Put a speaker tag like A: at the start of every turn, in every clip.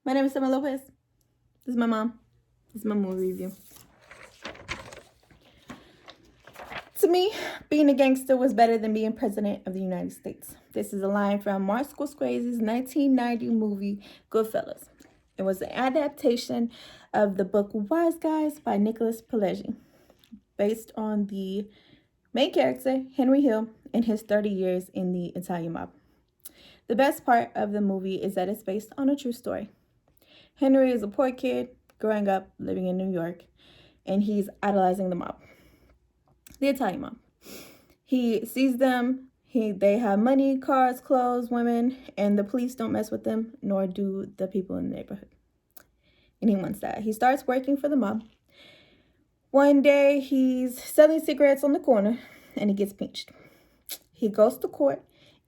A: My name is Emma Lopez. This is my mom. This is my movie review. To me, being a gangster was better than being president of the United States. This is a line from Martin Scorsese's 1990 movie, Goodfellas. It was an adaptation of the book Wise Guys by Nicholas Pileggi, based on the main character, Henry Hill, and his 30 years in the Italian mob. The best part of the movie is that it's based on a true story. Henry is a poor kid growing up living in New York, and he's idolizing the mob, the Italian mob. He sees them, they have money, cars, clothes, women, and the police don't mess with them, nor do the people in the neighborhood. And he wants that. He starts working for the mob. One day, he's selling cigarettes on the corner, and he gets pinched. He goes to court,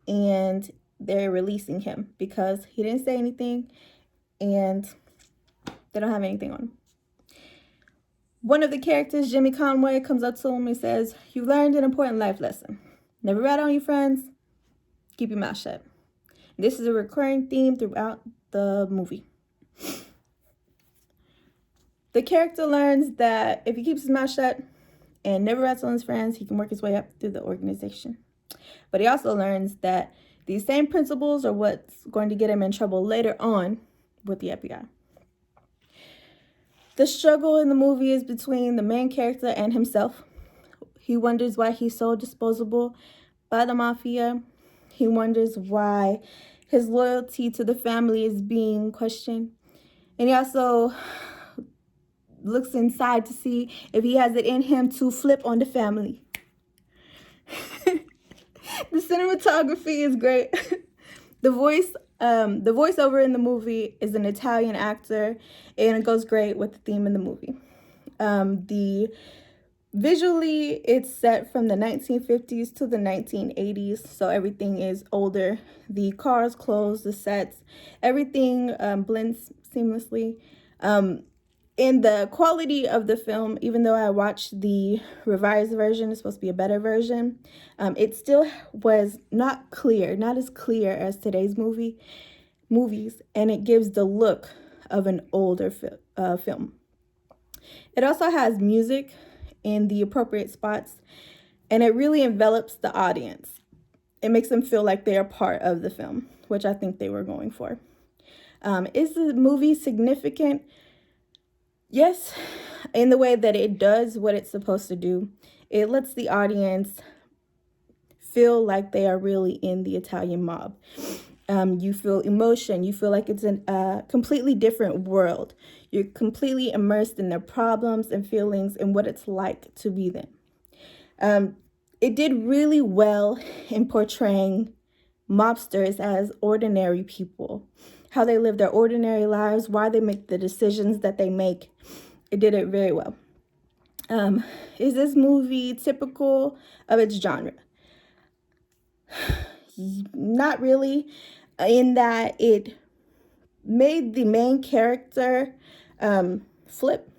A: and they're releasing him because he didn't say anything, and they don't have anything on him. One of the characters, Jimmy Conway, comes up to him and says, "You learned an important life lesson. Never rat on your friends. Keep your mouth shut." This is a recurring theme throughout the movie. The character learns that if he keeps his mouth shut and never rats on his friends, he can work his way up through the organization. But he also learns that these same principles are what's going to get him in trouble later on with the FBI. The struggle in the movie is between the main character and himself. He wonders why he's so disposable by the mafia. He wonders why his loyalty to the family is being questioned. And he also looks inside to see if he has it in him to flip on the family. The cinematography is great. The voiceover in the movie is an Italian actor, and it goes great with the theme in the movie. Visually, it's set from the 1950s to the 1980s, so everything is older. The cars, clothes, the sets, everything blends seamlessly. In the quality of the film, even though I watched the revised version, it's supposed to be a better version, it still was not as clear as today's movies, and it gives the look of an older film. It also has music in the appropriate spots, and it really envelops the audience. It makes them feel like they are part of the film, which I think they were going for. Is the movie significant? Yes, in the way that it does what it's supposed to do. It lets the audience feel like they are really in the Italian mob. You feel emotion. You feel like it's a completely different world. You're completely immersed in their problems and feelings and what it's like to be them. It did really well in portraying mobsters as ordinary people, how they live their ordinary lives, why they make the decisions that they make. It did it very well. Is this movie typical of its genre? Not really, in that it made the main character flip.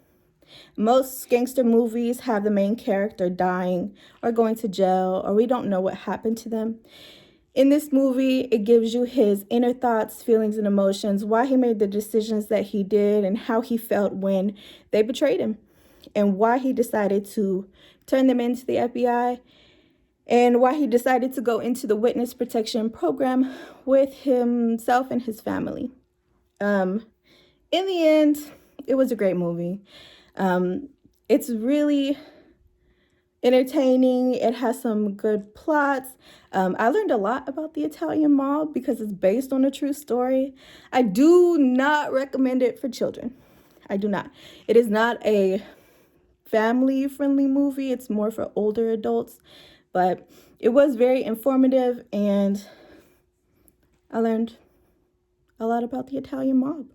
A: Most gangster movies have the main character dying or going to jail, or we don't know what happened to them. In this movie, it gives you his inner thoughts, feelings, and emotions, why he made the decisions that he did, and how he felt when they betrayed him, and why he decided to turn them into the FBI, and why he decided to go into the witness protection program with himself and his family. In the end, it was a great movie. It's really entertaining. It has some good plots. I learned a lot about the Italian mob because it's based on a true story. I do not recommend it for children. I do not. It is not a family-friendly movie. It's more for older adults. But it was very informative, and I learned a lot about the Italian mob.